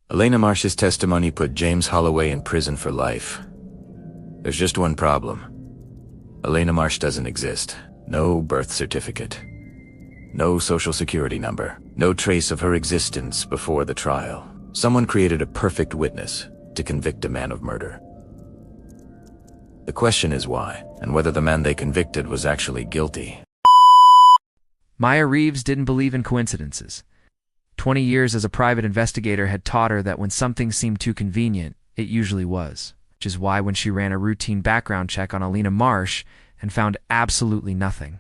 Elena Marsh's testimony put James Holloway in prison for life. There's just one problem. Elena Marsh doesn't exist. No birth certificate. No social security number. No trace of her existence before the trial. Someone created a perfect witness to convict a man of murder. The question is why, and whether the man they convicted was actually guilty. Maya Reeves didn't believe in coincidences. 20 years as a private investigator had taught her that when something seemed too convenient, it usually was. Which is why when she ran a routine background check on Elena Marsh and found absolutely nothing,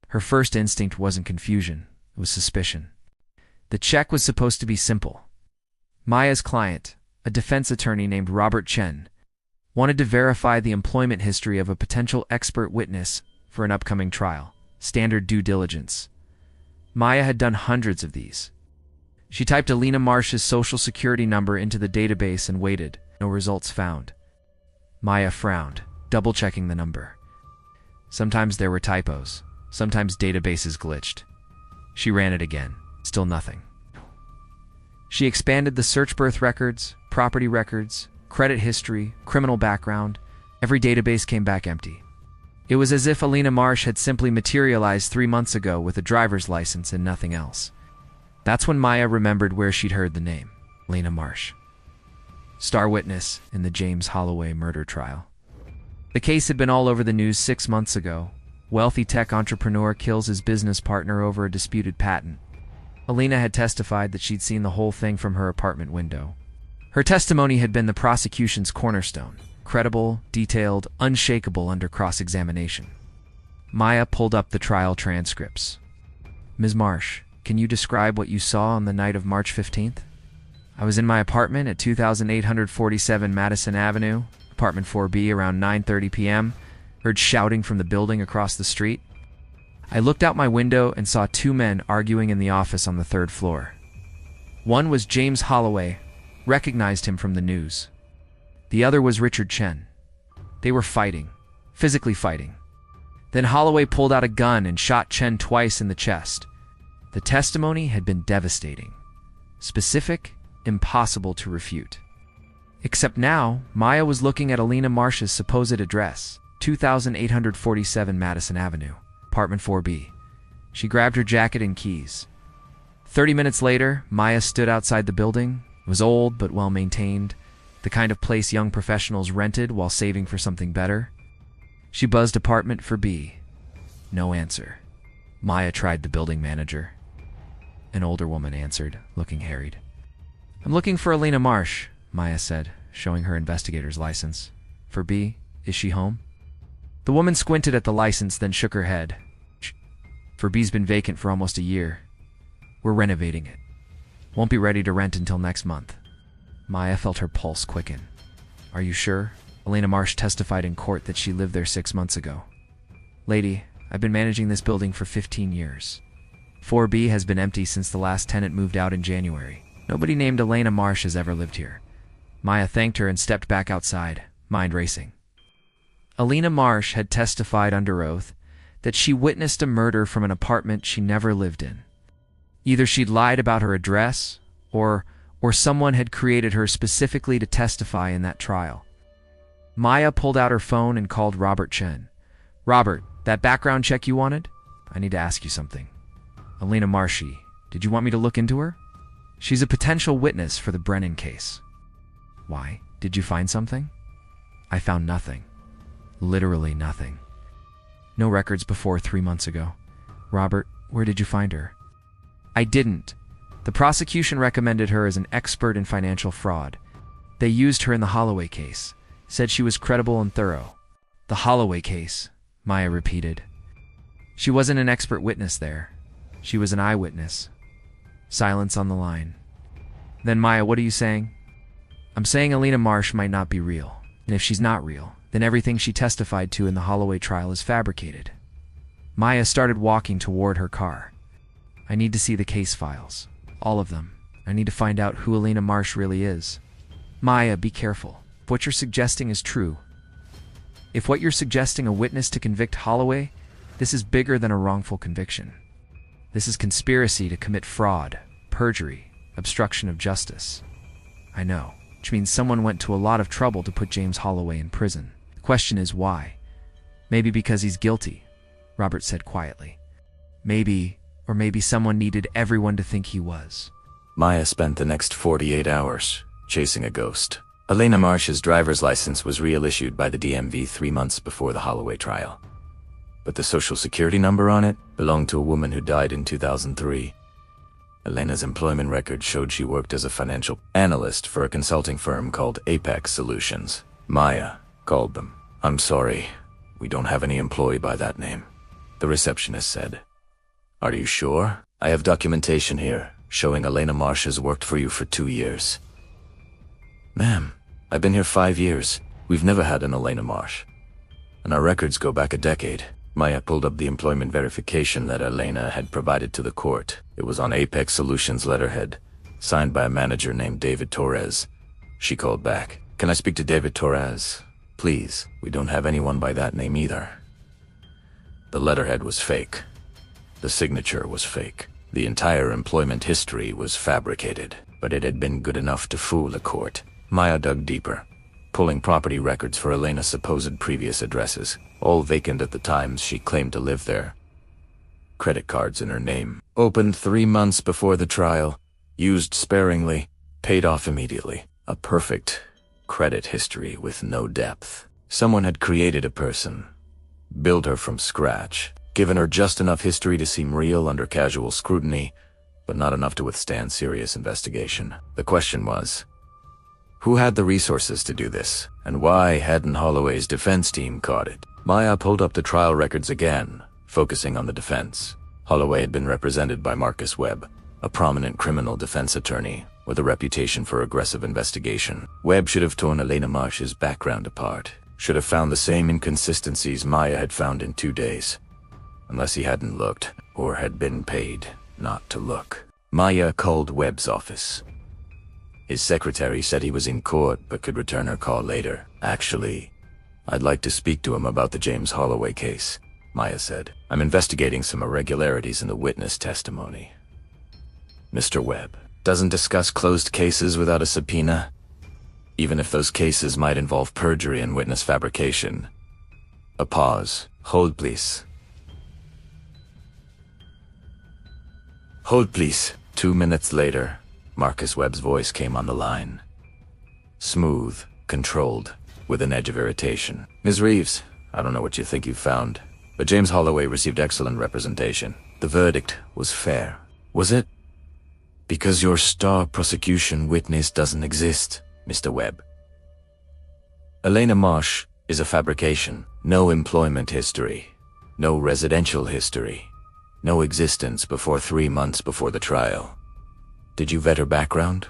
her first instinct wasn't confusion, it was suspicion. The check was supposed to be simple. Maya's client, a defense attorney named Robert Chen, wanted to verify the employment history of a potential expert witness for an upcoming trial. Standard due diligence. Maya had done hundreds of these. She typed Elena Marsh's social security number into the database and waited. No results found. Maya frowned, double-checking the number. Sometimes there were typos. Sometimes databases glitched. She ran it again. Still nothing. She expanded the search: birth records, property records, credit history, criminal background. Every database came back empty. It was as if Elena Marsh had simply materialized 3 months ago with a driver's license and nothing else. That's when Maya remembered where she'd heard the name, Elena Marsh. Star witness in the James Holloway murder trial. The case had been all over the news 6 months ago. Wealthy tech entrepreneur kills his business partner over a disputed patent. Elena had testified that she'd seen the whole thing from her apartment window. Her testimony had been the prosecution's cornerstone. Credible, detailed, unshakable under cross-examination. Maya pulled up the trial transcripts. Ms. Marsh, can you describe what you saw on the night of March 15th? I was in my apartment at 2847 Madison Avenue, apartment 4B, around 9:30 p.m., heard shouting from the building across the street. I looked out my window and saw 2 men arguing in the office on the 3rd floor. One was James Holloway, recognized him from the news. The other was Richard Chen. They were fighting, physically fighting. Then Holloway pulled out a gun and shot Chen twice in the chest. The testimony had been devastating. Specific, impossible to refute. Except now, Maya was looking at Elena Marsh's supposed address, 2847 Madison Avenue, apartment 4B. She grabbed her jacket and keys. 30 minutes later, Maya stood outside the building. It was old but well-maintained, the kind of place young professionals rented while saving for something better. She buzzed apartment 4B. No answer. Maya tried the building manager. An older woman answered, looking harried. I'm looking for Elena Marsh, Maya said, showing her investigator's license. 4B, is she home? The woman squinted at the license, then shook her head. 4B's been vacant for almost a year. We're renovating it. Won't be ready to rent until next month. Maya felt her pulse quicken. Are you sure? Elena Marsh testified in court that she lived there 6 months ago. Lady, I've been managing this building for 15 years. 4B has been empty since the last tenant moved out in January. Nobody named Elena Marsh has ever lived here. Maya thanked her and stepped back outside, mind racing. Elena Marsh had testified under oath that she witnessed a murder from an apartment she never lived in. Either she'd lied about her address, or someone had created her specifically to testify in that trial. Maya pulled out her phone and called Robert Chen. Robert, that background check you wanted? I need to ask you something. Elena Marshy, did you want me to look into her? She's a potential witness for the Brennan case. Why? Did you find something? I found nothing. Literally nothing. No records before 3 months ago. Robert, where did you find her? I didn't. The prosecution recommended her as an expert in financial fraud. They used her in the Holloway case, said she was credible and thorough. The Holloway case, Maya repeated. She wasn't an expert witness there. She was an eyewitness. Silence on the line. Then Maya, what are you saying? I'm saying Elena Marsh might not be real. And if she's not real, then everything she testified to in the Holloway trial is fabricated. Maya started walking toward her car. I need to see the case files. All of them. I need to find out who Elena Marsh really is. Maya, be careful. If what you're suggesting is true, if what you're suggesting a witness to convict Holloway, this is bigger than a wrongful conviction. This is conspiracy to commit fraud, perjury, obstruction of justice. I know. Which means someone went to a lot of trouble to put James Holloway in prison. The question is why? Maybe because he's guilty, Robert said quietly. Maybe someone needed everyone to think he was. Maya spent the next 48 hours chasing a ghost. Elena Marsh's driver's license was reissued by the DMV 3 months before the Holloway trial. But the social security number on it belonged to a woman who died in 2003. Elena's employment record showed she worked as a financial analyst for a consulting firm called Apex Solutions. Maya called them. "I'm sorry, we don't have any employee by that name," the receptionist said. "Are you sure? I have documentation here showing Elena Marsh has worked for you for 2 years." "Ma'am, I've been here 5 years. We've never had an Elena Marsh. And our records go back a decade." Maya pulled up the employment verification that Elena had provided to the court. It was on Apex Solutions letterhead, signed by a manager named David Torres. She called back. "Can I speak to David Torres? Please, we don't have anyone by that name either." The letterhead was fake. The signature was fake. The entire employment history was fabricated, but it had been good enough to fool a court. Maya dug deeper, pulling property records for Elena's supposed previous addresses, all vacant at the times she claimed to live there. Credit cards in her name, opened 3 months before the trial, used sparingly, paid off immediately. A perfect credit history with no depth. Someone had created a person, built her from scratch, given her just enough history to seem real under casual scrutiny, but not enough to withstand serious investigation. The question was, who had the resources to do this, and why hadn't Holloway's defense team caught it? Maya pulled up the trial records again, focusing on the defense. Holloway had been represented by Marcus Webb, a prominent criminal defense attorney with a reputation for aggressive investigation. Webb should have torn Elena Marsh's background apart, should have found the same inconsistencies Maya had found in 2 days, unless he hadn't looked, or had been paid not to look. Maya called Webb's office. His secretary said he was in court but could return her call later. "Actually, I'd like to speak to him about the James Holloway case," Maya said. "I'm investigating some irregularities in the witness testimony." Mr. Webb doesn't discuss closed cases without a subpoena, even if those cases might involve perjury and witness fabrication. A pause. "Hold, please. Hold, please." 2 minutes later, Marcus Webb's voice came on the line. Smooth, controlled, with an edge of irritation. "Ms. Reeves, I don't know what you think you found, but James Holloway received excellent representation. The verdict was fair. Was it? Because your star prosecution witness doesn't exist, Mr. Webb. Elena Marsh is a fabrication. No employment history. No residential history. No existence before 3 months before the trial. Did you vet her background?"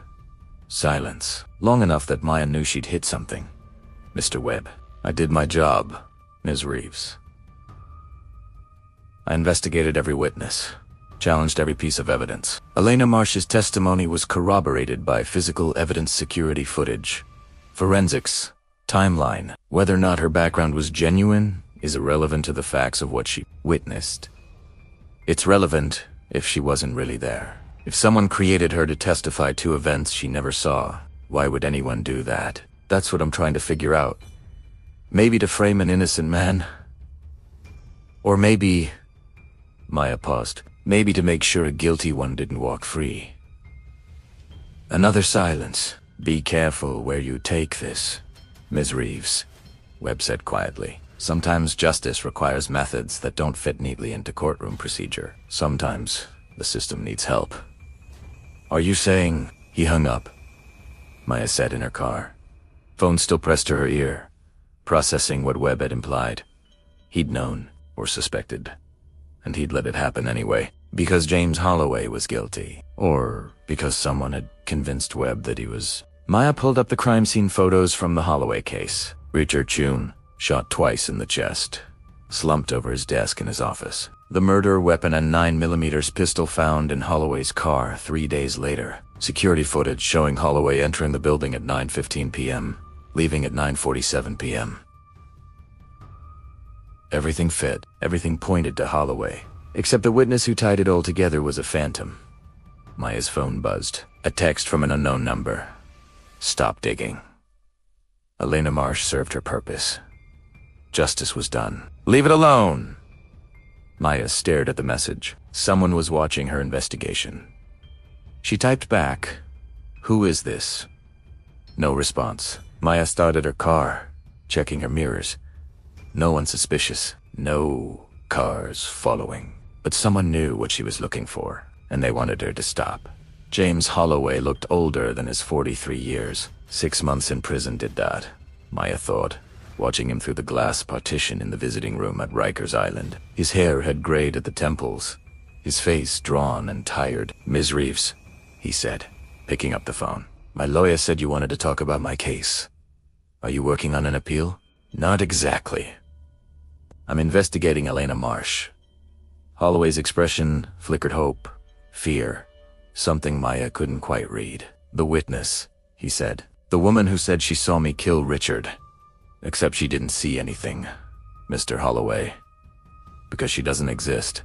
Silence. Long enough that Maya knew she'd hit something. "Mr. Webb, I did my job, Ms. Reeves. I investigated every witness, challenged every piece of evidence. Elena Marsh's testimony was corroborated by physical evidence security footage, forensics, timeline. Whether or not her background was genuine is irrelevant to the facts of what she witnessed. It's relevant if she wasn't really there. If someone created her to testify to events she never saw, why would anyone do that? That's what I'm trying to figure out. Maybe to frame an innocent man. Or maybe..." Maya paused. "Maybe to make sure a guilty one didn't walk free." Another silence. "Be careful where you take this, Ms. Reeves," Webb said quietly. "Sometimes justice requires methods that don't fit neatly into courtroom procedure. Sometimes the system needs help." "Are you saying..." He hung up. Maya said in her car. Phone still pressed to her ear, processing what Webb had implied. He'd known, or suspected, and he'd let it happen anyway, because James Holloway was guilty, or because someone had convinced Webb that he was. Maya pulled up the crime scene photos from the Holloway case. Richard Chun, shot twice in the chest, slumped over his desk in his office. The murder weapon and 9mm pistol found in Holloway's car 3 days later. Security footage showing Holloway entering the building at 9:15 p.m., leaving at 9:47 p.m. Everything fit. Everything pointed to Holloway, except the witness who tied it all together was a phantom. Maya's phone buzzed. A text from an unknown number. Stop digging. Elena Marsh served her purpose. Justice was done. Leave it alone! Maya stared at the message. Someone was watching her investigation. She typed back, "Who is this?" No response. Maya started her car, checking her mirrors. No one suspicious. No cars following. But someone knew what she was looking for, and they wanted her to stop. James Holloway looked older than his 43 years. 6 months in prison did that, Maya thought, watching him through the glass partition in the visiting room at Rikers Island. His hair had grayed at the temples, his face drawn and tired. "Ms. Reeves," he said, picking up the phone. "My lawyer said you wanted to talk about my case. Are you working on an appeal?" "Not exactly. I'm investigating Elena Marsh." Holloway's expression flickered hope, fear, something Maya couldn't quite read. "The witness," he said. "The woman who said she saw me kill Richard. Except she didn't see anything, Mr. Holloway, because she doesn't exist.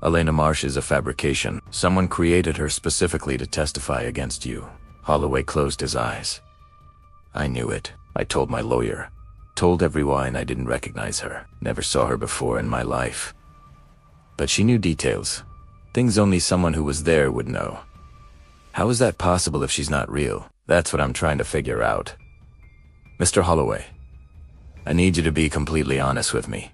Elena Marsh is a fabrication. Someone created her specifically to testify against you." Holloway closed his eyes. "I knew it. I told my lawyer. Told everyone I didn't recognize her. Never saw her before in my life. But she knew details. Things only someone who was there would know. How is that possible if she's not real? That's what I'm trying to figure out. Mr. Holloway, I need you to be completely honest with me.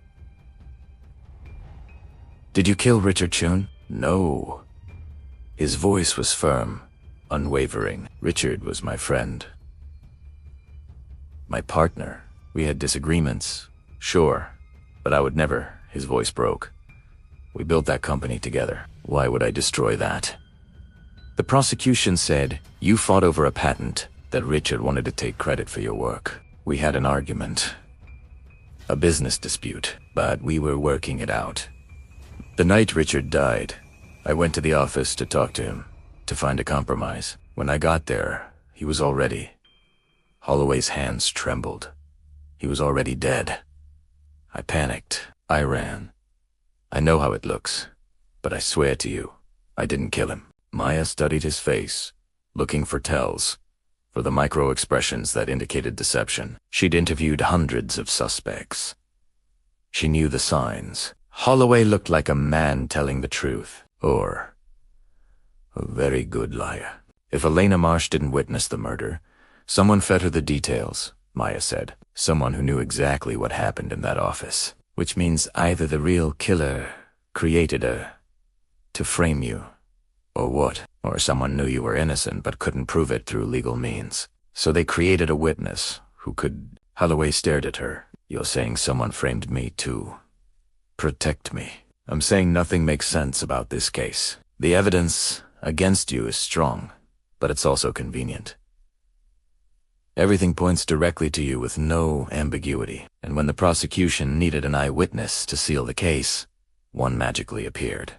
Did you kill Richard Chun?" "No." His voice was firm, unwavering. "Richard was my friend. My partner. We had disagreements, sure, but I would never." His voice broke. "We built that company together. Why would I destroy that?" "The prosecution said you fought over a patent, that Richard wanted to take credit for your work. We had an argument. A business dispute, but we were working it out. The night Richard died, I went to the office to talk to him, to find a compromise. When I got there, he was already..." Holloway's hands trembled. "He was already dead. I panicked. I ran. I know how it looks, but I swear to you, I didn't kill him." Maya studied his face, looking for tells, for the micro-expressions that indicated deception. She'd interviewed hundreds of suspects. She knew the signs. Holloway looked like a man telling the truth, or a very good liar. If Elena Marsh didn't witness the murder, someone fed her the details, Maya said. Someone who knew exactly what happened in that office. Which means either the real killer created to frame you, or what? Or someone knew you were innocent but couldn't prove it through legal means. So they created a witness who could... Holloway stared at her. "You're saying someone framed me to protect me?" "I'm saying nothing makes sense about this case. The evidence against you is strong, but it's also convenient. Everything points directly to you with no ambiguity, and when the prosecution needed an eyewitness to seal the case, one magically appeared.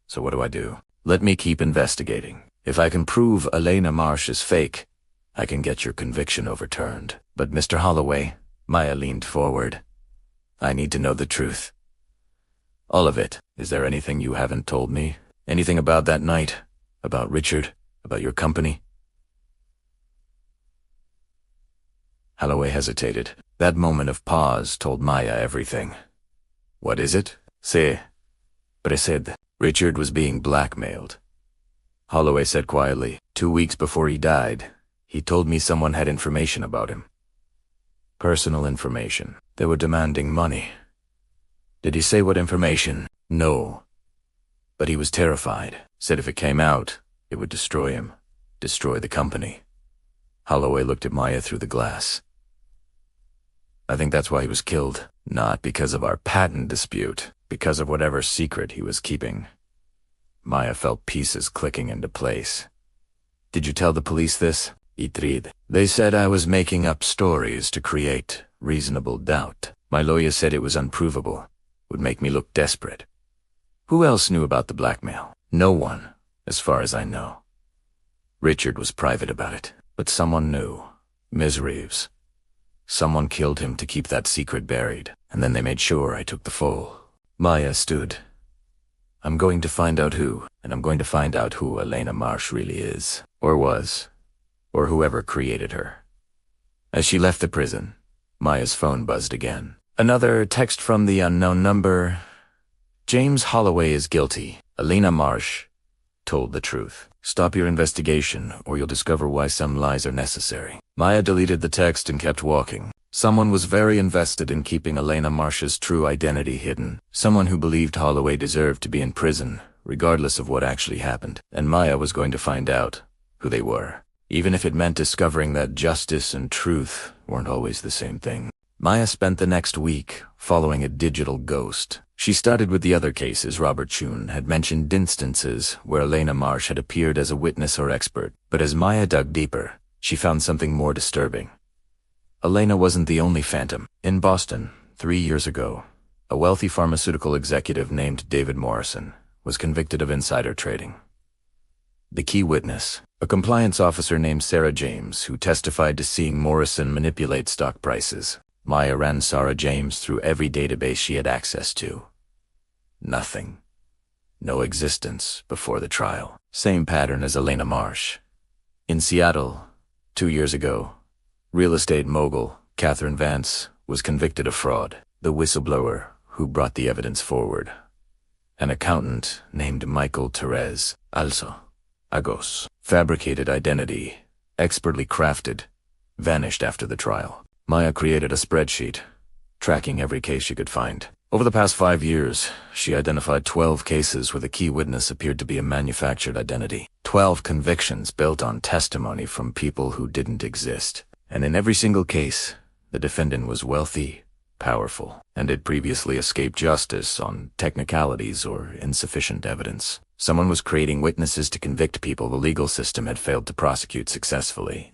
So what do I do? Let me keep investigating. If I can prove Elena Marsh is fake, I can get your conviction overturned. But Mr. Holloway," Maya leaned forward, "I need to know the truth. All of it. Is there anything you haven't told me? Anything about that night? About Richard? About your company?" Holloway hesitated. That moment of pause told Maya everything. "What is it?" "Se precede. Richard was being blackmailed." Holloway said quietly. 2 weeks before he died, he told me someone had information about him. Personal information. They were demanding money. Did he say what information? No. But he was terrified. Said if it came out, it would destroy him. Destroy the company. Holloway looked at Maya through the glass. "I think that's why he was killed. Not because of our patent dispute. Because of whatever secret he was keeping." Maya felt pieces clicking into place. "Did you tell the police this?" "Itrid. They said I was making up stories to create reasonable doubt. My lawyer said it was unprovable. Would make me look desperate." "Who else knew about the blackmail?" "No one, as far as I know. Richard was private about it, but someone knew. Ms. Reeves. Someone killed him to keep that secret buried, and then they made sure I took the fall." Maya stood. "I'm going to find out who, and I'm going to find out who Elena Marsh really is. Or was. or whoever created her. As she left the prison, Maya's phone buzzed again. Another text from the unknown number. James Holloway is guilty. Elena Marsh told the truth. Stop your investigation, or you'll discover why some lies are necessary. Maya deleted the text and kept walking. Someone was very invested in keeping Elena Marsh's true identity hidden. Someone who believed Holloway deserved to be in prison, regardless of what actually happened. And Maya was going to find out who they were, even if it meant discovering that justice and truth weren't always the same thing. Maya spent the next week following a digital ghost. She started with the other cases. Robert Chun had mentioned instances where Elena Marsh had appeared as a witness or expert, but as Maya dug deeper, she found something more disturbing. Elena wasn't the only phantom. In Boston, 3 years ago, a wealthy pharmaceutical executive named David Morrison was convicted of insider trading. The key witness, a compliance officer named Sarah James, who testified to seeing Morrison manipulate stock prices. Maya ran Sarah James through every database she had access to. Nothing. No existence before the trial. Same pattern as Elena Marsh. In Seattle, 2 years ago, real estate mogul Catherine Vance was convicted of fraud. The whistleblower who brought the evidence forward, an accountant named Michael Therese, also Agos, fabricated identity, expertly crafted, vanished after the trial. Maya created a spreadsheet, tracking every case she could find. Over the past 5 years, she identified 12 cases where the key witness appeared to be a manufactured identity. 12 convictions built on testimony from people who didn't exist. And in every single case, the defendant was wealthy, powerful, and had previously escaped justice on technicalities or insufficient evidence. Someone was creating witnesses to convict people the legal system had failed to prosecute successfully.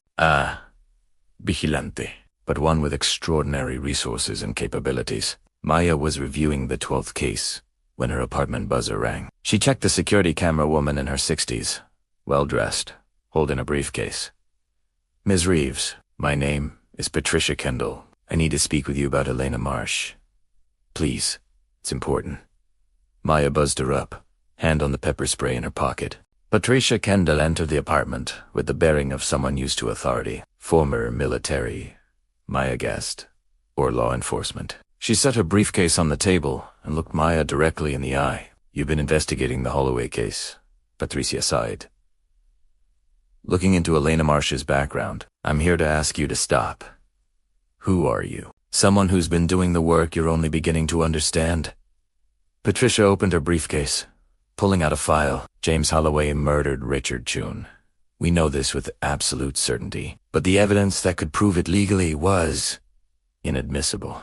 Vigilante, but one with extraordinary resources and capabilities. Maya was reviewing the 12th case when her apartment buzzer rang. She checked the security camera. Woman in her 60s, well-dressed, holding a briefcase. Ms. Reeves, my name is Patricia Kendall. I need to speak with you about Elena Marsh. Please, it's important. Maya buzzed her up, hand on the pepper spray in her pocket. Patricia Kendall entered the apartment with the bearing of someone used to authority. Former military, Maya guessed, or law enforcement. She set her briefcase on the table and looked Maya directly in the eye. You've been investigating the Holloway case, Patricia sighed. Looking into Elena Marsh's background, I'm here to ask you to stop. Who are you? Someone who's been doing the work you're only beginning to understand? Patricia opened her briefcase, pulling out a file. James Holloway murdered Richard Chun. We know this with absolute certainty, but the evidence that could prove it legally was inadmissible.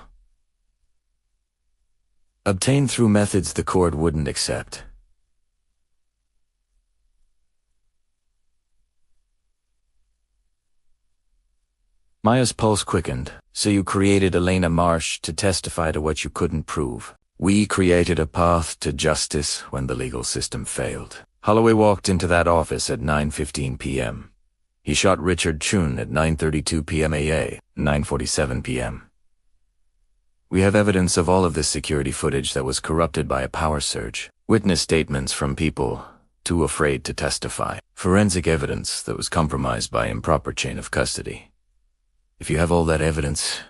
Obtained through methods the court wouldn't accept. Maya's pulse quickened. So you created Elena Marsh to testify to what you couldn't prove. We created a path to justice when the legal system failed. Holloway walked into that office at 9:15 p.m. He shot Richard Chun at 9:32 p.m. AA, 9:47 p.m. We have evidence of all of this security footage that was corrupted by a power surge. Witness statements from people too afraid to testify. Forensic evidence that was compromised by improper chain of custody. If you have all that evidence,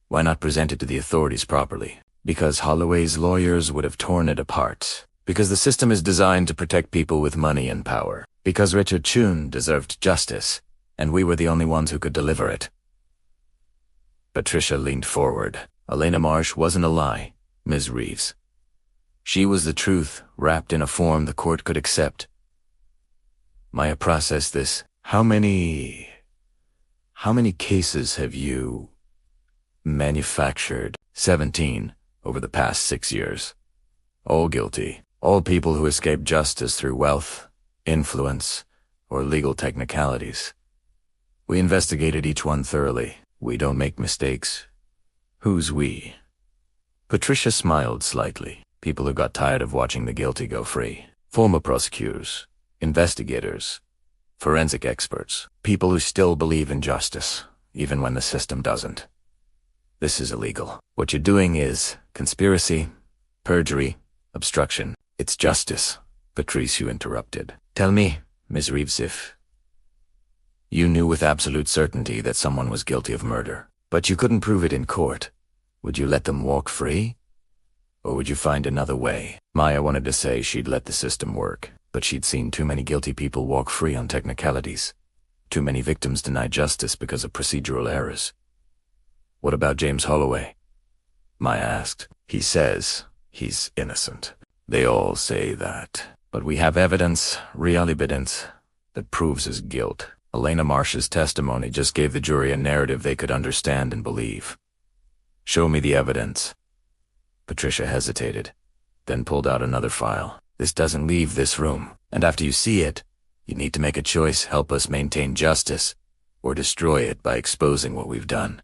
why not present it to the authorities properly? Because Holloway's lawyers would have torn it apart. Because the system is designed to protect people with money and power. Because Richard Chun deserved justice, and we were the only ones who could deliver it. Patricia leaned forward. Elena Marsh wasn't a lie, Ms. Reeves. She was the truth, wrapped in a form the court could accept. Maya processed this. How many cases have you manufactured? 17 over the past 6 years. All guilty. All people who escape justice through wealth, influence, or legal technicalities. We investigated each one thoroughly. We don't make mistakes. Who's we? Patricia smiled slightly. People who got tired of watching the guilty go free. Former prosecutors, investigators, forensic experts, people who still believe in justice, even when the system doesn't. This is illegal. What you're doing is conspiracy, perjury, obstruction. It's justice, Patricia interrupted. Tell me, Ms. Reeves, if You knew with absolute certainty that someone was guilty of murder, but you couldn't prove it in court. Would you let them walk free? Or would you find another way? Maya wanted to say she'd let the system work, but she'd seen too many guilty people walk free on technicalities. Too many victims denied justice because of procedural errors. What about James Holloway? Maya asked. He says he's innocent. They all say that. But we have evidence, real evidence, that proves his guilt. Elena Marsh's testimony just gave the jury a narrative they could understand and believe. Show me the evidence. Patricia hesitated, then pulled out another file. This doesn't leave this room, and after you see it, you need to make a choice: help us maintain justice, or destroy it by exposing what we've done.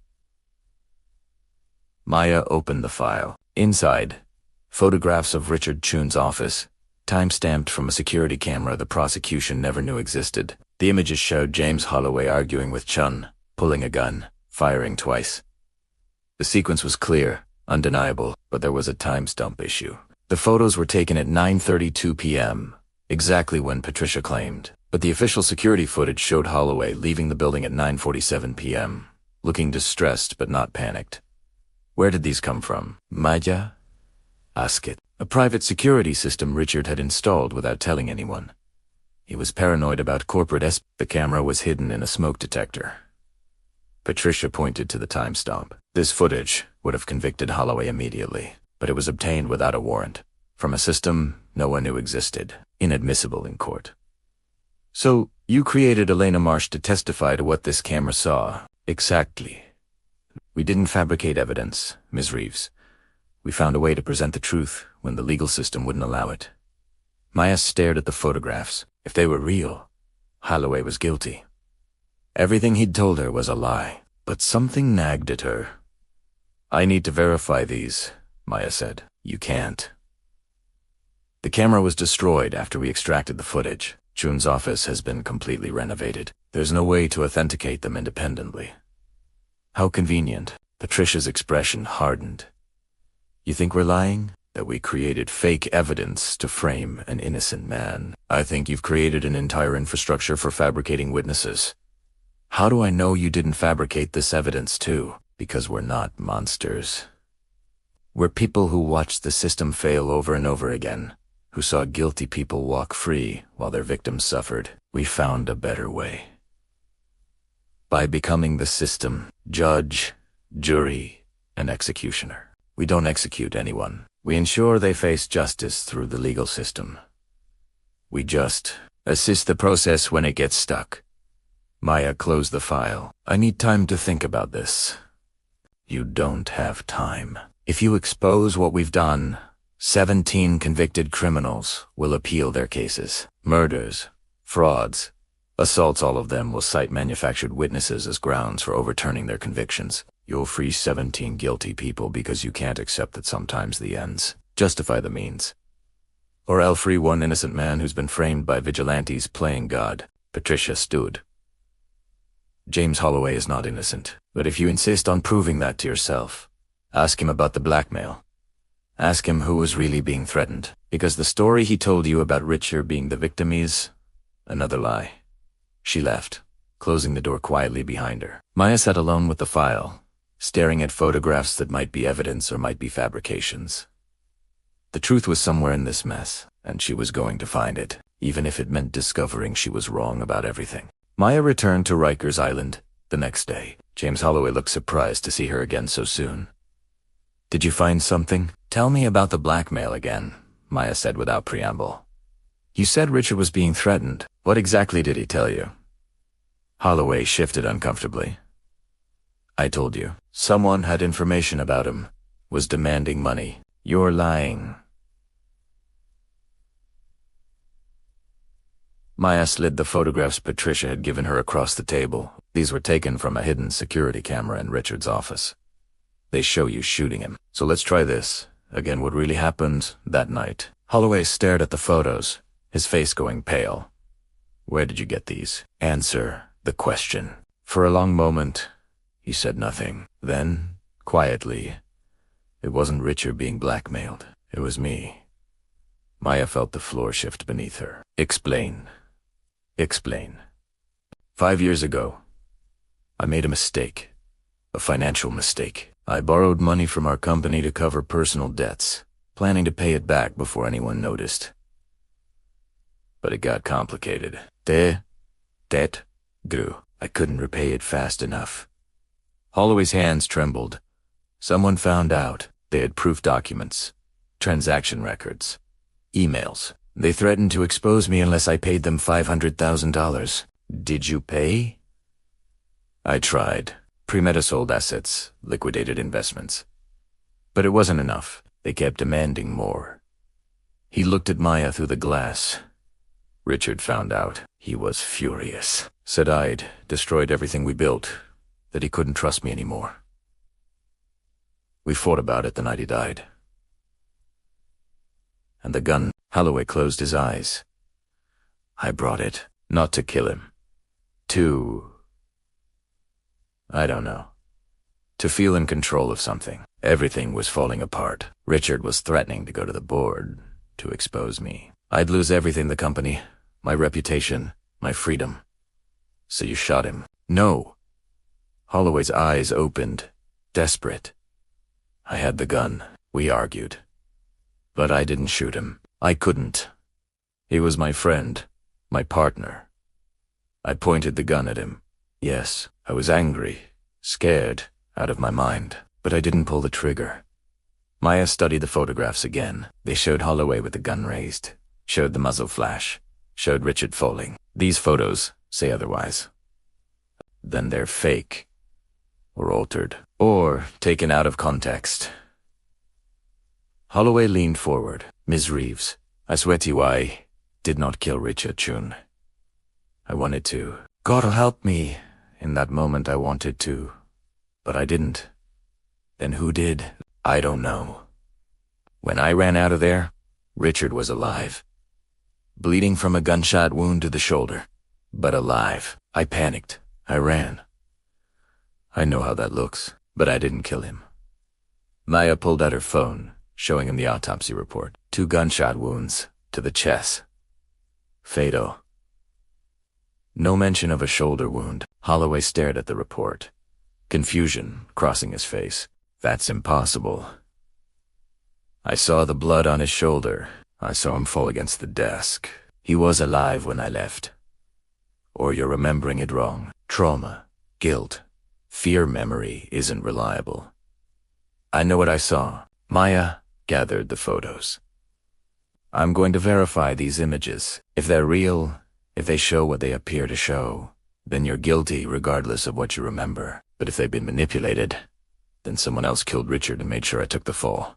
Maya opened the file. Inside, photographs of Richard Chun's office, time-stamped from a security camera the prosecution never knew existed. The images showed James Holloway arguing with Chun, pulling a gun, firing twice. The sequence was clear, undeniable, but there was a timestamp issue. The photos were taken at 9:32 p.m., exactly when Patricia claimed, but the official security footage showed Holloway leaving the building at 9:47 p.m., looking distressed but not panicked. Where did these come from? Maya? Ask it. A private security system Richard had installed without telling anyone. He was paranoid about corporate espionage. The camera was hidden in a smoke detector. Patricia pointed to the timestamp. This footage would have convicted Holloway immediately, but it was obtained without a warrant, from a system no one knew existed, inadmissible in court. So, you created Elena Marsh to testify to what this camera saw. Exactly. We didn't fabricate evidence, Ms. Reeves. We found a way to present the truth when the legal system wouldn't allow it. Maya stared at the photographs. If they were real, Holloway was guilty. Everything he'd told her was a lie, but something nagged at her. I need to verify these, Maya said. You can't. The camera was destroyed after we extracted the footage. Chun's office has been completely renovated. There's no way to authenticate them independently. How convenient. Patricia's expression hardened. You think we're lying? That we created fake evidence to frame an innocent man? I think you've created an entire infrastructure for fabricating witnesses. How do I know you didn't fabricate this evidence too? Because we're not monsters. We're people who watched the system fail over and over again, who saw guilty people walk free while their victims suffered. We found a better way. By becoming the system, judge, jury, and executioner. We don't execute anyone. We ensure they face justice through the legal system. We just assist the process when it gets stuck. Maya closed the file. I need time to think about this. You don't have time. If you expose what we've done, 17 convicted criminals will appeal their cases. Murders, frauds, assaults, all of them will cite manufactured witnesses as grounds for overturning their convictions. You'll free 17 guilty people because you can't accept that sometimes the ends justify the means. Or I'll free one innocent man who's been framed by vigilantes playing God. Patricia stood. James Holloway is not innocent, but if you insist on proving that to yourself, ask him about the blackmail. Ask him who was really being threatened, because the story he told you about Richard being the victim is another lie. She left, closing the door quietly behind her. Maya sat alone with the file, staring at photographs that might be evidence or might be fabrications. The truth was somewhere in this mess, and she was going to find it, even if it meant discovering she was wrong about everything. Maya returned to Rikers Island the next day. James Holloway looked surprised to see her again so soon. Did you find something? Tell me about the blackmail again, Maya said without preamble. You said Richard was being threatened. What exactly did he tell you? Holloway shifted uncomfortably. I told you. Someone had information about him, was demanding money. You're lying. Maya slid the photographs Patricia had given her across the table. These were taken from a hidden security camera in Richard's office. They show you shooting him. So let's try this. Again, what really happened that night. Holloway stared at the photos, his face going pale. Where did you get these? Answer the question. For a long moment, he said nothing. Then, quietly, it wasn't Richard being blackmailed. It was me. Maya felt the floor shift beneath her. Explain. Explain. 5 years ago, I made a mistake. A financial mistake. I borrowed money from our company to cover personal debts, planning to pay it back before anyone noticed. But it got complicated. The debt grew. I couldn't repay it fast enough. Holloway's hands trembled. Someone found out. They had proof documents, transaction records, emails. They threatened to expose me unless I paid them $500,000. Did you pay? I tried. Premeta sold assets, liquidated investments. But it wasn't enough. They kept demanding more. He looked at Maya through the glass. Richard found out. He was furious. Said I'd destroyed everything we built, that he couldn't trust me anymore. We fought about it the night he died. And the gun, Holloway closed his eyes. I brought it, not to kill him. I don't know. To feel in control of something. Everything was falling apart. Richard was threatening to go to the board, to expose me. I'd lose everything, the company, my reputation, my freedom. So you shot him? No. Holloway's eyes opened, desperate. I had the gun. We argued. But I didn't shoot him. I couldn't. He was my friend, my partner. I pointed the gun at him. Yes, I was angry, scared, out of my mind, but I didn't pull the trigger. Maya studied the photographs again. They showed Holloway with the gun raised, showed the muzzle flash, showed Richard falling. These photos say otherwise. Then they're fake, or altered, or taken out of context. Holloway leaned forward. Ms. Reeves, I swear to you I did not kill Richard Chun. I wanted to. God'll help me. In that moment I wanted to. But I didn't. Then who did? I don't know. When I ran out of there, Richard was alive. Bleeding from a gunshot wound to the shoulder. But alive. I panicked. I ran. I know how that looks, but I didn't kill him. Maya pulled out her phone, showing him the autopsy report. 2 gunshot wounds to the chest. Fatal. No mention of a shoulder wound. Holloway stared at the report. Confusion crossing his face. That's impossible. I saw the blood on his shoulder. I saw him fall against the desk. He was alive when I left. Or you're remembering it wrong. Trauma, guilt, fear memory isn't reliable. I know what I saw. Maya gathered the photos. I'm going to verify these images. If they're real, if they show what they appear to show, then you're guilty regardless of what you remember. But if they've been manipulated, then someone else killed Richard and made sure I took the fall.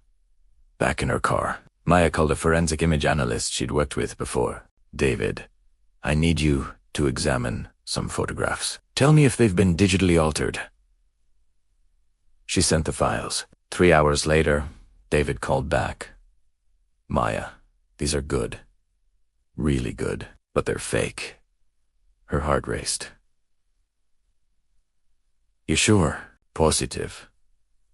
Back in her car, Maya called a forensic image analyst she'd worked with before. David, I need you to examine some photographs. Tell me if they've been digitally altered. She sent the files. 3 hours later, David called back. Maya, these are good. Really good. But they're fake. Her heart raced. You sure? Positive.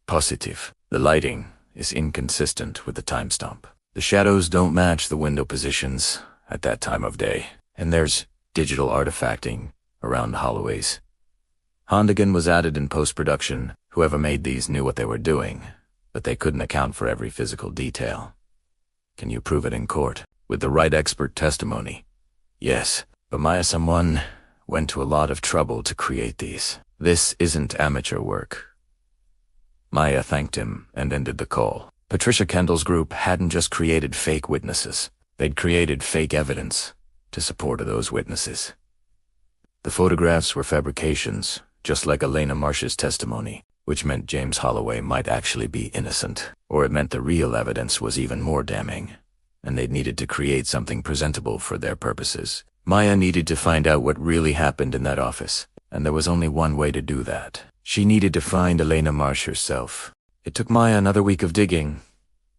Positive. The lighting is inconsistent with the timestamp. The shadows don't match the window positions at that time of day. And there's digital artifacting around Holloway's. Hondigan was added in post-production. Whoever made these knew what they were doing, but they couldn't account for every physical detail. Can you prove it in court? With the right expert testimony? Yes, but Maya someone went to a lot of trouble to create these. This isn't amateur work. Maya thanked him and ended the call. Patricia Kendall's group hadn't just created fake witnesses. They'd created fake evidence to support those witnesses. The photographs were fabrications, just like Elena Marsh's testimony, which meant James Holloway might actually be innocent. Or it meant the real evidence was even more damning, and they'd needed to create something presentable for their purposes. Maya needed to find out what really happened in that office, and there was only one way to do that. She needed to find Elena Marsh herself. It took Maya another week of digging,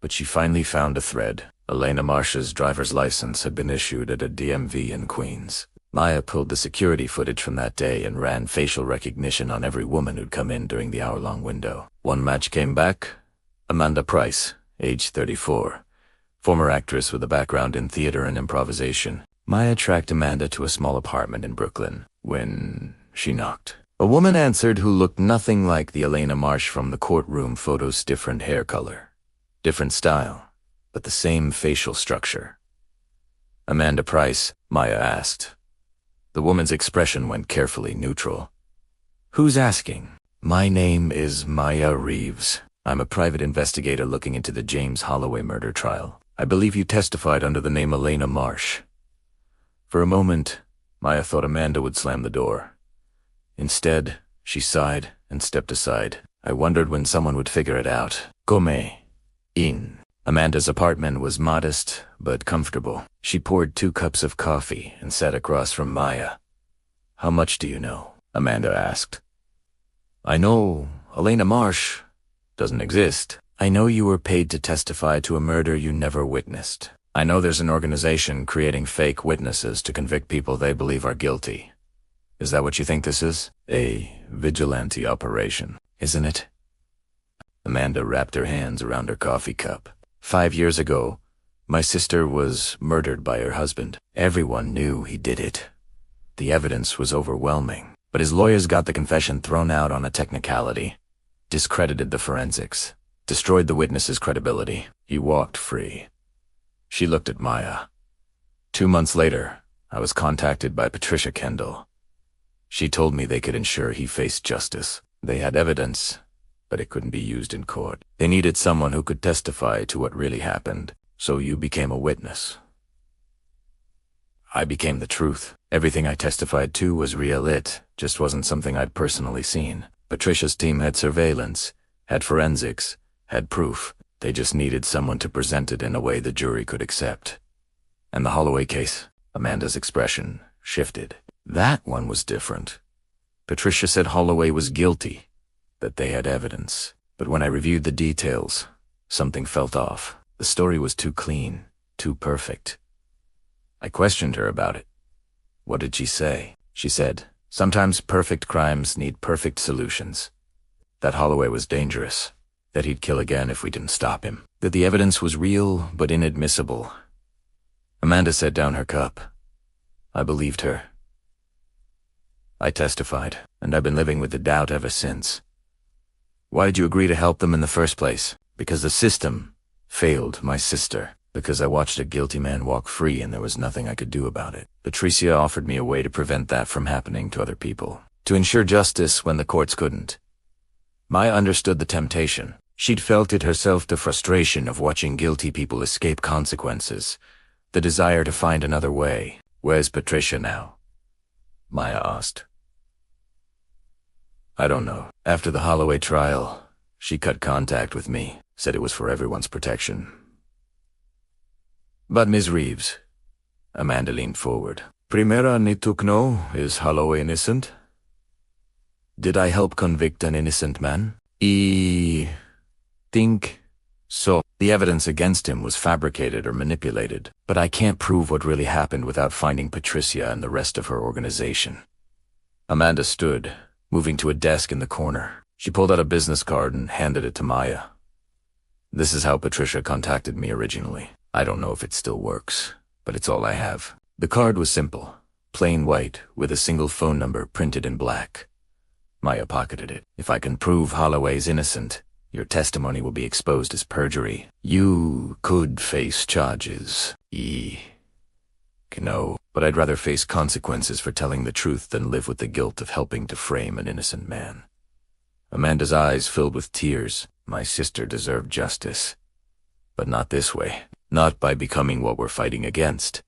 but she finally found a thread. Elena Marsh's driver's license had been issued at a DMV in Queens. Maya pulled the security footage from that day and ran facial recognition on every woman who'd come in during the hour-long window. One match came back. Amanda Price, age 34. Former actress with a background in theater and improvisation. Maya tracked Amanda to a small apartment in Brooklyn. when she knocked. A woman answered who looked nothing like the Elena Marsh from the courtroom photos. Different hair color, different style, but the same facial structure. "Amanda Price?" Maya asked. The woman's expression went carefully neutral. "Who's asking?" "My name is Maya Reeves. I'm a private investigator looking into the James Holloway murder trial. I believe you testified under the name Elena Marsh." For a moment, Maya thought Amanda would slam the door. Instead, she sighed and stepped aside. I wondered when someone would figure it out. Come in. Amanda's apartment was modest but comfortable. She poured 2 cups of coffee and sat across from Maya. "How much do you know?" Amanda asked. "I know Elena Marsh doesn't exist. I know you were paid to testify to a murder you never witnessed. I know there's an organization creating fake witnesses to convict people they believe are guilty. Is that what you think this is? A vigilante operation, isn't it?" Amanda wrapped her hands around her coffee cup. 5 years ago, my sister was murdered by her husband. Everyone knew he did it. The evidence was overwhelming, but his lawyers got the confession thrown out on a technicality, discredited the forensics, destroyed the witness's credibility. He walked free. She looked at Maya. 2 months later, I was contacted by Patricia Kendall. She told me they could ensure he faced justice. They had evidence, but it couldn't be used in court. They needed someone who could testify to what really happened, so you became a witness. I became the truth. Everything I testified to was real. It just wasn't something I'd personally seen. Patricia's team had surveillance, had forensics, had proof. They just needed someone to present it in a way the jury could accept. And the Holloway case, Amanda's expression shifted. That one was different. Patricia said Holloway was guilty, that they had evidence. But when I reviewed the details, something felt off. The story was too clean, too perfect. I questioned her about it. What did she say? She said, "Sometimes perfect crimes need perfect solutions. That Holloway was dangerous, that he'd kill again if we didn't stop him, that the evidence was real but inadmissible." Amanda set down her cup. I believed her. I testified, and I've been living with the doubt ever since. "Why did you agree to help them in the first place?" "Because the system failed my sister. Because I watched a guilty man walk free and there was nothing I could do about it. Patricia offered me a way to prevent that from happening to other people, to ensure justice when the courts couldn't." Maya understood the temptation. She'd felt it herself, the frustration of watching guilty people escape consequences, the desire to find another way. "Where's Patricia now?" Maya asked. "I don't know. After the Holloway trial, she cut contact with me, said it was for everyone's protection." "But Ms. Reeves," Amanda leaned forward. "Primera need to know, is Holloway innocent? Did I help convict an innocent man? I think so. The evidence against him was fabricated or manipulated, but I can't prove what really happened without finding Patricia and the rest of her organization." Amanda stood, moving to a desk in the corner. She pulled out a business card and handed it to Maya. "This is how Patricia contacted me originally. I don't know if it still works, but it's all I have." The card was simple, plain white, with a single phone number printed in black. Maya pocketed it. "If I can prove Holloway's innocent, your testimony will be exposed as perjury. You could face charges. No, but I'd rather face consequences for telling the truth than live with the guilt of helping to frame an innocent man." Amanda's eyes filled with tears. My sister deserved justice. But not this way. Not by becoming what we're fighting against.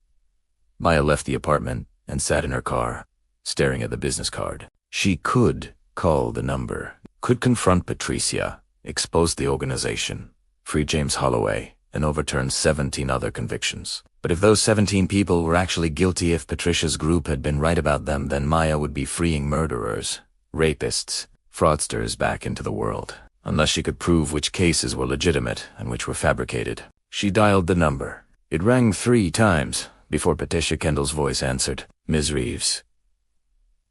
Maya left the apartment and sat in her car, staring at the business card. She could call the number, could confront Patricia, expose the organization, free James Holloway, and overturn 17 other convictions. But if those 17 people were actually guilty, if Patricia's group had been right about them, then Maya would be freeing murderers, rapists, fraudsters back into the world. Unless she could prove which cases were legitimate and which were fabricated. She dialed the number. It rang 3 times before Patricia Kendall's voice answered. "Ms. Reeves,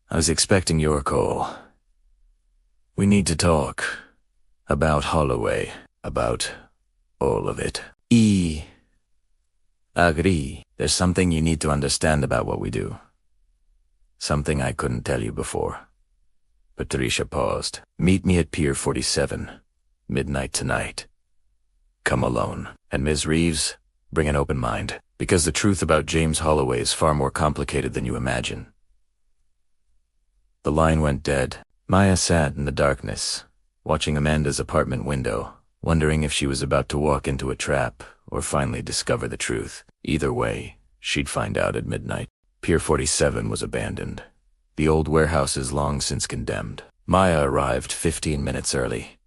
I was expecting your call. We need to talk. About Holloway. About all of it." Agree. There's something you need to understand about what we do. Something I couldn't tell you before. Patricia paused. Meet me at Pier 47. Midnight tonight. Come alone. And Ms. Reeves, bring an open mind, because the truth about James Holloway is far more complicated than you imagine. The line went dead. Maya sat in the darkness, watching Amanda's apartment window, wondering if she was about to walk into a trap or finally discover the truth. Either way, she'd find out at midnight. Pier 47 was abandoned. The old warehouse is long since condemned. Maya arrived 15 minutes early,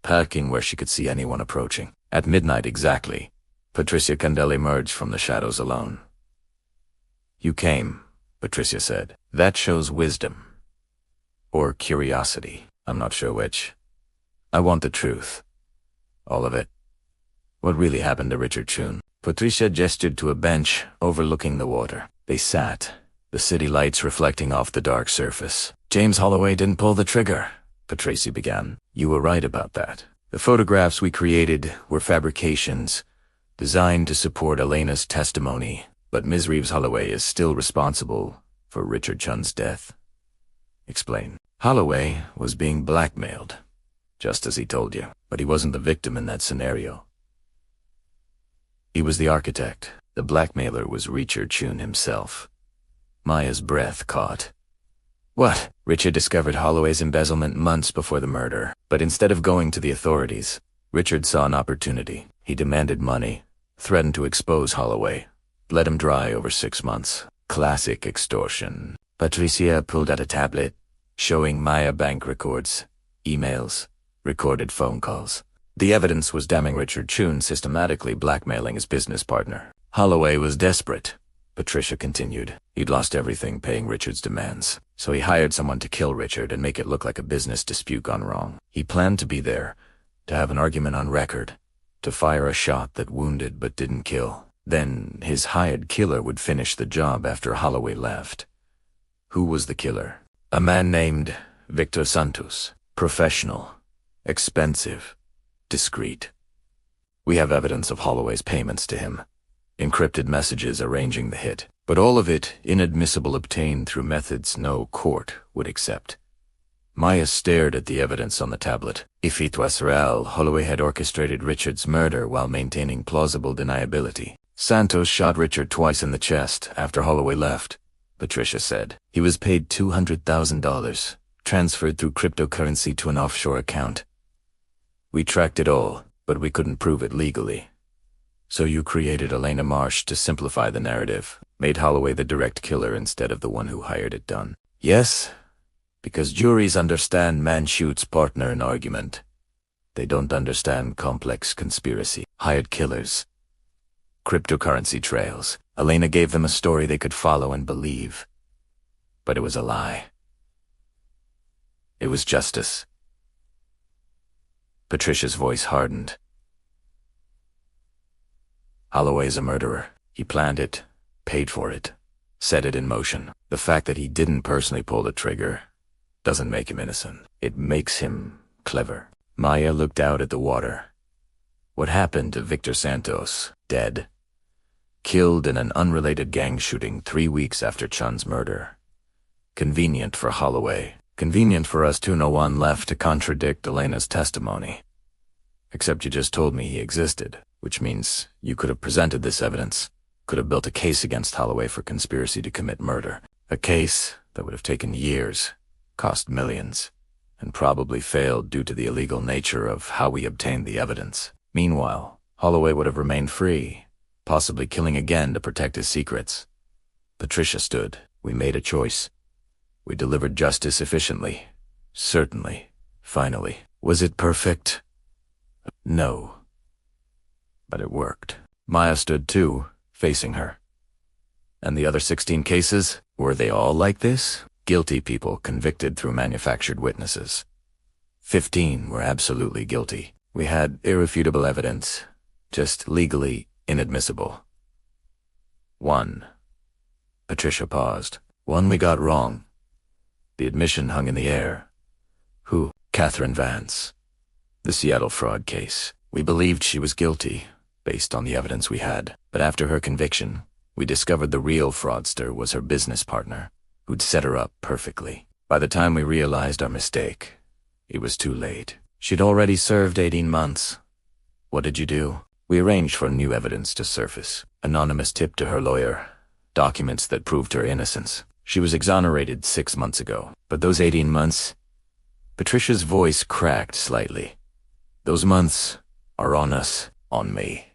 parking where she could see anyone approaching. At midnight exactly, Patricia Candel emerged from the shadows alone. You came, Patricia said. That shows wisdom. Or curiosity. I'm not sure which. I want the truth. All of it. What really happened to Richard Chun? Patricia gestured to a bench overlooking the water. They sat, the city lights reflecting off the dark surface. James Holloway didn't pull the trigger, Patricia began. You were right about that. The photographs we created were fabrications, designed to support Elena's testimony, but Ms. Reeves Holloway is still responsible for Richard Chun's death. Explain. Holloway was being blackmailed, just as he told you, but he wasn't the victim in that scenario. He was the architect. The blackmailer was Richard Chun himself. Maya's breath caught. What? Richard discovered Holloway's embezzlement months before the murder, but instead of going to the authorities, Richard saw an opportunity. He demanded money, threatened to expose Holloway, let him dry over 6 months. Classic extortion. Patricia pulled out a tablet, showing Maya bank records, emails, recorded phone calls. The evidence was damning Richard Chun systematically blackmailing his business partner. Holloway was desperate, Patricia continued. He'd lost everything paying Richard's demands, so he hired someone to kill Richard and make it look like a business dispute gone wrong. He planned to be there, to have an argument on record, to fire a shot that wounded but didn't kill. Then his hired killer would finish the job after Holloway left. Who was the killer? A man named Victor Santos. Professional, expensive, discreet. We have evidence of Holloway's payments to him. Encrypted messages arranging the hit, but all of it inadmissible, obtained through methods no court would accept. Maya stared at the evidence on the tablet. If it was real, Holloway had orchestrated Richard's murder while maintaining plausible deniability. Santos shot Richard twice in the chest after Holloway left, Patricia said. He was paid $200,000, transferred through cryptocurrency to an offshore account. We tracked it all, but we couldn't prove it legally. So you created Elena Marsh to simplify the narrative, made Holloway the direct killer instead of the one who hired it done. Yes, because juries understand man shoots partner in argument. They don't understand complex conspiracy, hired killers, cryptocurrency trails. Elena gave them a story they could follow and believe. But it was a lie. It was justice. Patricia's voice hardened. Holloway's a murderer. He planned it, paid for it, set it in motion. The fact that he didn't personally pull the trigger doesn't make him innocent. It makes him clever. Maya looked out at the water. What happened to Victor Santos? Dead. Killed in an unrelated gang shooting 3 weeks after Chun's murder. Convenient for Holloway. Convenient for us too. No one left to contradict Elena's testimony. Except you just told me he existed, which means you could have presented this evidence, could have built a case against Holloway for conspiracy to commit murder. A case that would have taken years, cost millions, and probably failed due to the illegal nature of how we obtained the evidence. Meanwhile, Holloway would have remained free, possibly killing again to protect his secrets. Patricia stood. We made a choice. We delivered justice efficiently. Certainly. Finally. Was it perfect? No. But it worked. Maya stood too, facing her. And the other 16 cases? Were they all like this? Guilty people convicted through manufactured witnesses. 15 were absolutely guilty. We had irrefutable evidence, just legally inadmissible. 1. Patricia paused. 1 we got wrong. The admission hung in the air. Who? Catherine Vance. The Seattle fraud case. We believed she was guilty, based on the evidence we had. But after her conviction, we discovered the real fraudster was her business partner. who'd set her up perfectly. By the time we realized our mistake, it was too late. She'd already served 18 months. What did you do? We arranged for new evidence to surface. Anonymous tip to her lawyer. Documents that proved her innocence. She was exonerated 6 months ago. But those 18 months... Patricia's voice cracked slightly. Those months are on us, on me.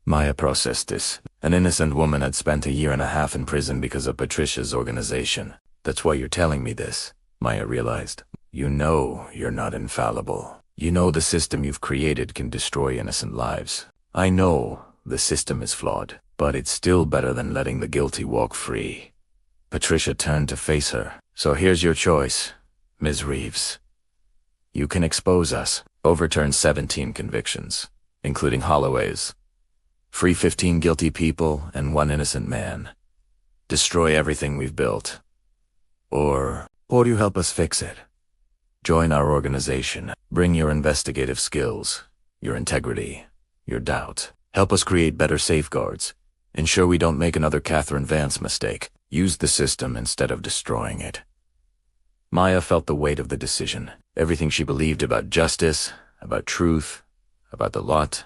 Maya processed this. An innocent woman had spent 1.5 years in prison because of Patricia's organization. That's why you're telling me this, Maya realized. You know you're not infallible. You know the system you've created can destroy innocent lives. I know the system is flawed, but it's still better than letting the guilty walk free. Patricia turned to face her. So here's your choice, Ms. Reeves. You can expose us, overturn 17 convictions, including Holloway's. Free 15 guilty people and 1 innocent man. Destroy everything we've built. Or you help us fix it. Join our organization. Bring your investigative skills, your integrity, your doubt. Help us create better safeguards. Ensure we don't make another Catherine Vance mistake. Use the system instead of destroying it. Maya felt the weight of the decision. Everything she believed about justice, about truth, about the lot,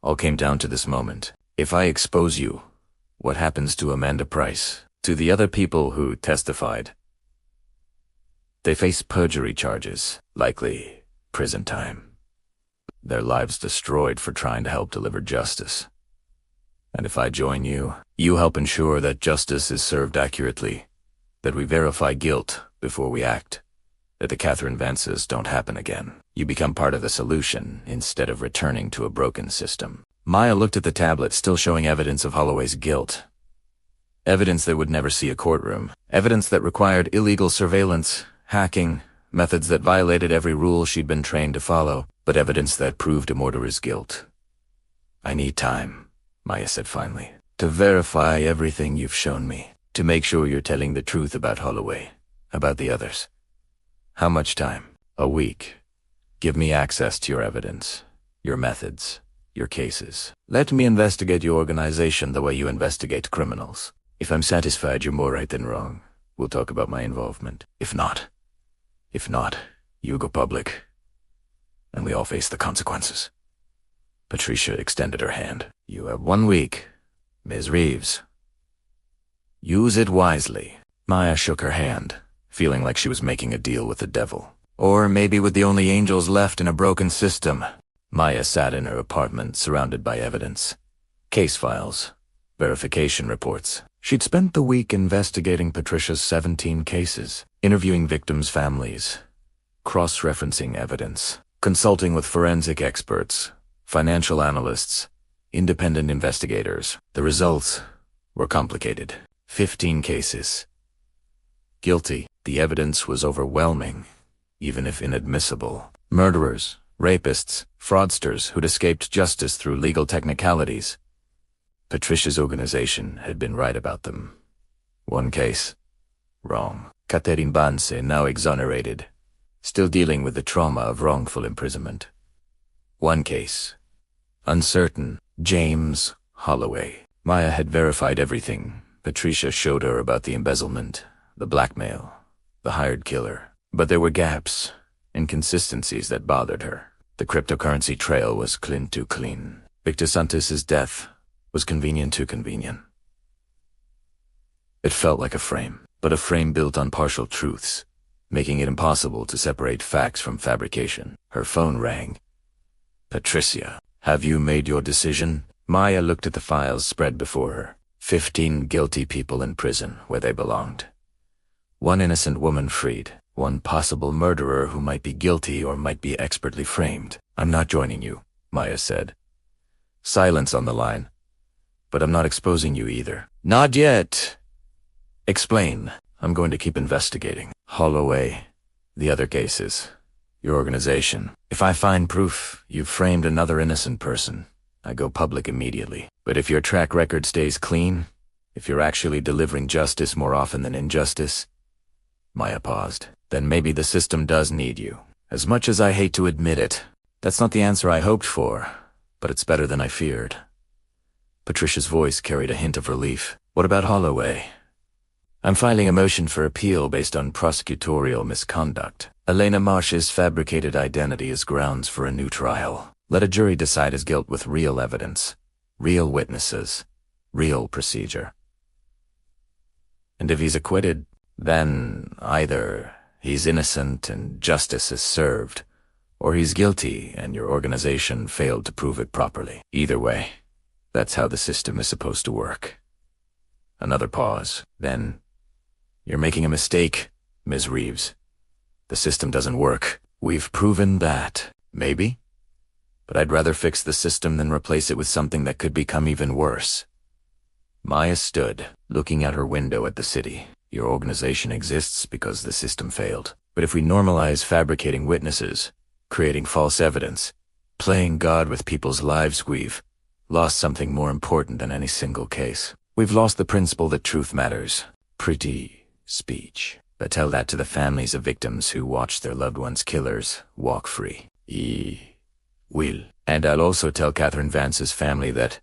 all came down to this moment. If I expose you, what happens to Amanda Price? To the other people who testified? They face perjury charges, likely prison time. Their lives destroyed for trying to help deliver justice. And if I join you, you help ensure that justice is served accurately, that we verify guilt before we act, that the Catherine Vances don't happen again. You become part of the solution instead of returning to a broken system. Maya looked at the tablet, still showing evidence of Holloway's guilt. Evidence that would never see a courtroom. Evidence that required illegal surveillance, hacking, methods that violated every rule she'd been trained to follow, but evidence that proved a murderer's guilt. I need time, Maya said finally, to verify everything you've shown me, to make sure you're telling the truth about Holloway, about the others. How much time? A week. Give me access to your evidence, your methods, your cases. Let me investigate your organization the way you investigate criminals. If I'm satisfied you're more right than wrong, we'll talk about my involvement. If not, you go public, and we all face the consequences. Patricia extended her hand. You have 1 week, Ms. Reeves. Use it wisely. Maya shook her hand, feeling like she was making a deal with the devil. Or maybe with the only angels left in a broken system. Maya sat in her apartment, surrounded by evidence. Case files, verification reports. She'd spent the week investigating Patricia's 17 cases, interviewing victims' families, cross-referencing evidence, consulting with forensic experts, financial analysts, independent investigators. The results were complicated. 15 cases. Guilty. The evidence was overwhelming, even if inadmissible. Murderers, rapists, fraudsters who'd escaped justice through legal technicalities. Patricia's organization had been right about them. 1 case. Wrong. Catherine Vance, now exonerated, still dealing with the trauma of wrongful imprisonment. 1 case. Uncertain. James Holloway. Maya had verified everything Patricia showed her about the embezzlement, the blackmail, the hired killer. But there were gaps, inconsistencies that bothered her. The cryptocurrency trail was clean too clean. Victor Santos' death was convenient too convenient. It felt like a frame, but a frame built on partial truths, making it impossible to separate facts from fabrication. Her phone rang. Patricia, have you made your decision? Maya looked at the files spread before her. 15 guilty people in prison where they belonged. 1 innocent woman freed. 1 possible murderer who might be guilty or might be expertly framed. I'm not joining you, Maya said. Silence on the line. But I'm not exposing you either. Not yet. Explain. I'm going to keep investigating. Holloway, the other cases, your organization. If I find proof you've framed another innocent person, I go public immediately. But if your track record stays clean, if you're actually delivering justice more often than injustice, Maya paused. Then maybe the system does need you. As much as I hate to admit it, that's not the answer I hoped for, but it's better than I feared. Patricia's voice carried a hint of relief. What about Holloway? I'm filing a motion for appeal based on prosecutorial misconduct. Elena Marsh's fabricated identity is grounds for a new trial. Let a jury decide his guilt with real evidence, real witnesses, real procedure. And if he's acquitted, then either he's innocent and justice is served, or he's guilty and your organization failed to prove it properly. Either way, that's how the system is supposed to work. Another pause. Then, you're making a mistake, Ms. Reeves. The system doesn't work. We've proven that. Maybe? But I'd rather fix the system than replace it with something that could become even worse. Maya stood, looking out her window at the city. Your organization exists because the system failed. But if we normalize fabricating witnesses, creating false evidence, playing God with people's lives, we've lost something more important than any single case. We've lost the principle that truth matters. Pretty speech. But tell that to the families of victims who watched their loved ones' killers walk free. Will. And I'll also tell Catherine Vance's family that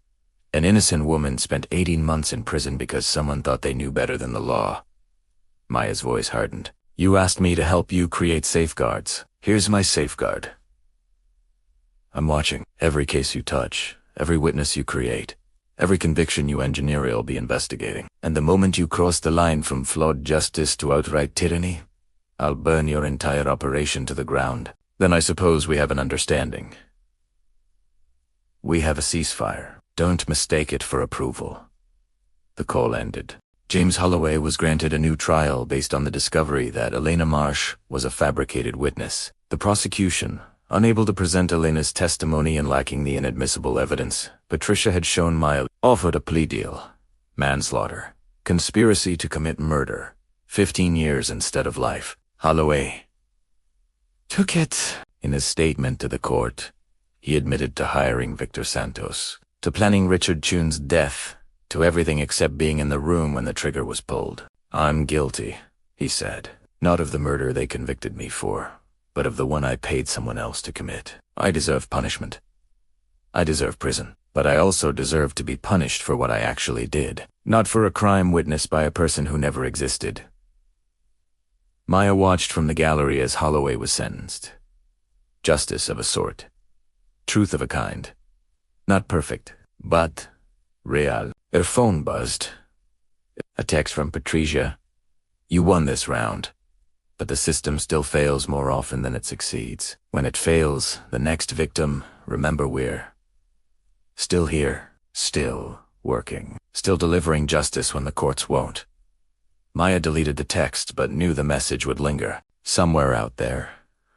an innocent woman spent 18 months in prison because someone thought they knew better than the law. Maya's voice hardened. You asked me to help you create safeguards. Here's my safeguard. I'm watching. Every case you touch, every witness you create, every conviction you engineer, I'll be investigating. And the moment you cross the line from flawed justice to outright tyranny, I'll burn your entire operation to the ground. Then I suppose we have an understanding. We have a ceasefire. Don't mistake it for approval. The call ended. James Holloway was granted a new trial based on the discovery that Elena Marsh was a fabricated witness. The prosecution, unable to present Elena's testimony and lacking the inadmissible evidence, Patricia had shown Maya, offered a plea deal. Manslaughter. Conspiracy to commit murder. 15 years instead of life. Holloway took it. In his statement to the court, he admitted to hiring Victor Santos, to planning Richard Chune's death, to everything except being in the room when the trigger was pulled. I'm guilty, he said. Not of the murder they convicted me for, but of the one I paid someone else to commit. I deserve punishment. I deserve prison. But I also deserve to be punished for what I actually did, not for a crime witnessed by a person who never existed. Maya watched from the gallery as Holloway was sentenced. Justice of a sort. Truth of a kind. Not perfect, but real. Her phone buzzed. A text from Patricia. You won this round. But the system still fails more often than it succeeds. When it fails, the next victim, remember we're still here, still working, still delivering justice when the courts won't. Maya deleted the text, but knew the message would linger. Somewhere out there,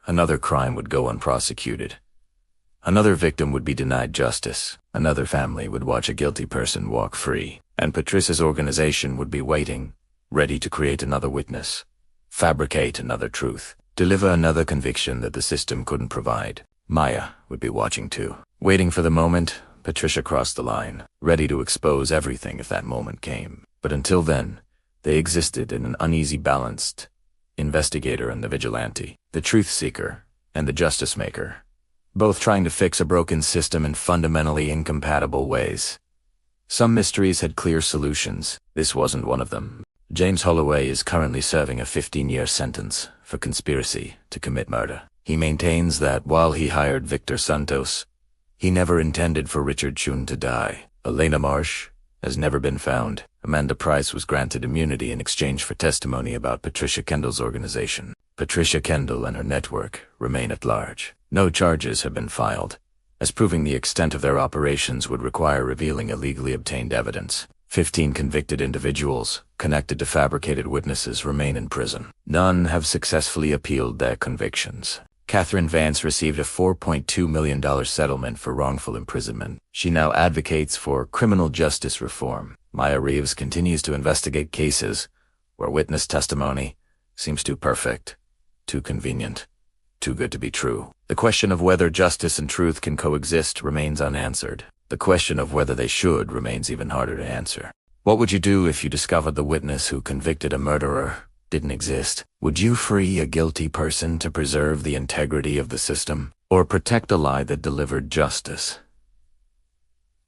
another crime would go unprosecuted. Another victim would be denied justice. Another family would watch a guilty person walk free. And Patricia's organization would be waiting, ready to create another witness, fabricate another truth, deliver another conviction that the system couldn't provide. Maya would be watching too. Waiting for the moment, Patricia crossed the line, ready to expose everything if that moment came. But until then, they existed in an uneasy balanced investigator and the vigilante, the truth seeker and the justice maker, both trying to fix a broken system in fundamentally incompatible ways. Some mysteries had clear solutions. This wasn't one of them. James Holloway is currently serving a 15-year sentence for conspiracy to commit murder. He maintains that while he hired Victor Santos, he never intended for Richard Chune to die. Elena Marsh has never been found. Amanda Price was granted immunity in exchange for testimony about Patricia Kendall's organization. Patricia Kendall and her network remain at large. No charges have been filed, as proving the extent of their operations would require revealing illegally obtained evidence. 15 convicted individuals connected to fabricated witnesses remain in prison. None have successfully appealed their convictions. Catherine Vance received a $4.2 million settlement for wrongful imprisonment. She now advocates for criminal justice reform. Maya Reeves continues to investigate cases where witness testimony seems too perfect, too convenient, too good to be true. The question of whether justice and truth can coexist remains unanswered. The question of whether they should remains even harder to answer. What would you do if you discovered the witness who convicted a murderer didn't exist? Would you free a guilty person to preserve the integrity of the system, or protect a lie that delivered justice?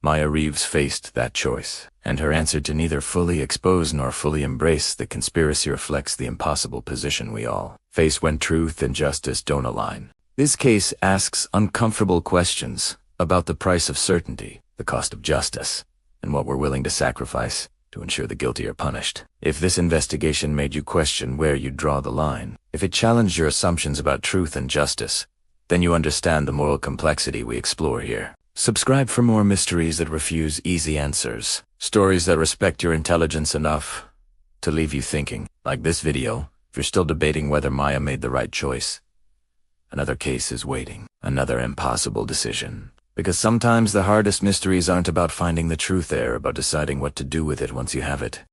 Maya Reeves faced that choice, and her answer to neither fully expose nor fully embrace the conspiracy reflects the impossible position we all face when truth and justice don't align. This case asks uncomfortable questions about the price of certainty, the cost of justice, and what we're willing to sacrifice to ensure the guilty are punished. If this investigation made you question where you draw the line, if it challenged your assumptions about truth and justice, then you understand the moral complexity we explore here. Subscribe for more mysteries that refuse easy answers, stories that respect your intelligence enough to leave you thinking. Like this video, if you're still debating whether Maya made the right choice, another case is waiting, another impossible decision. Because sometimes the hardest mysteries aren't about finding the truth, they're about deciding what to do with it once you have it.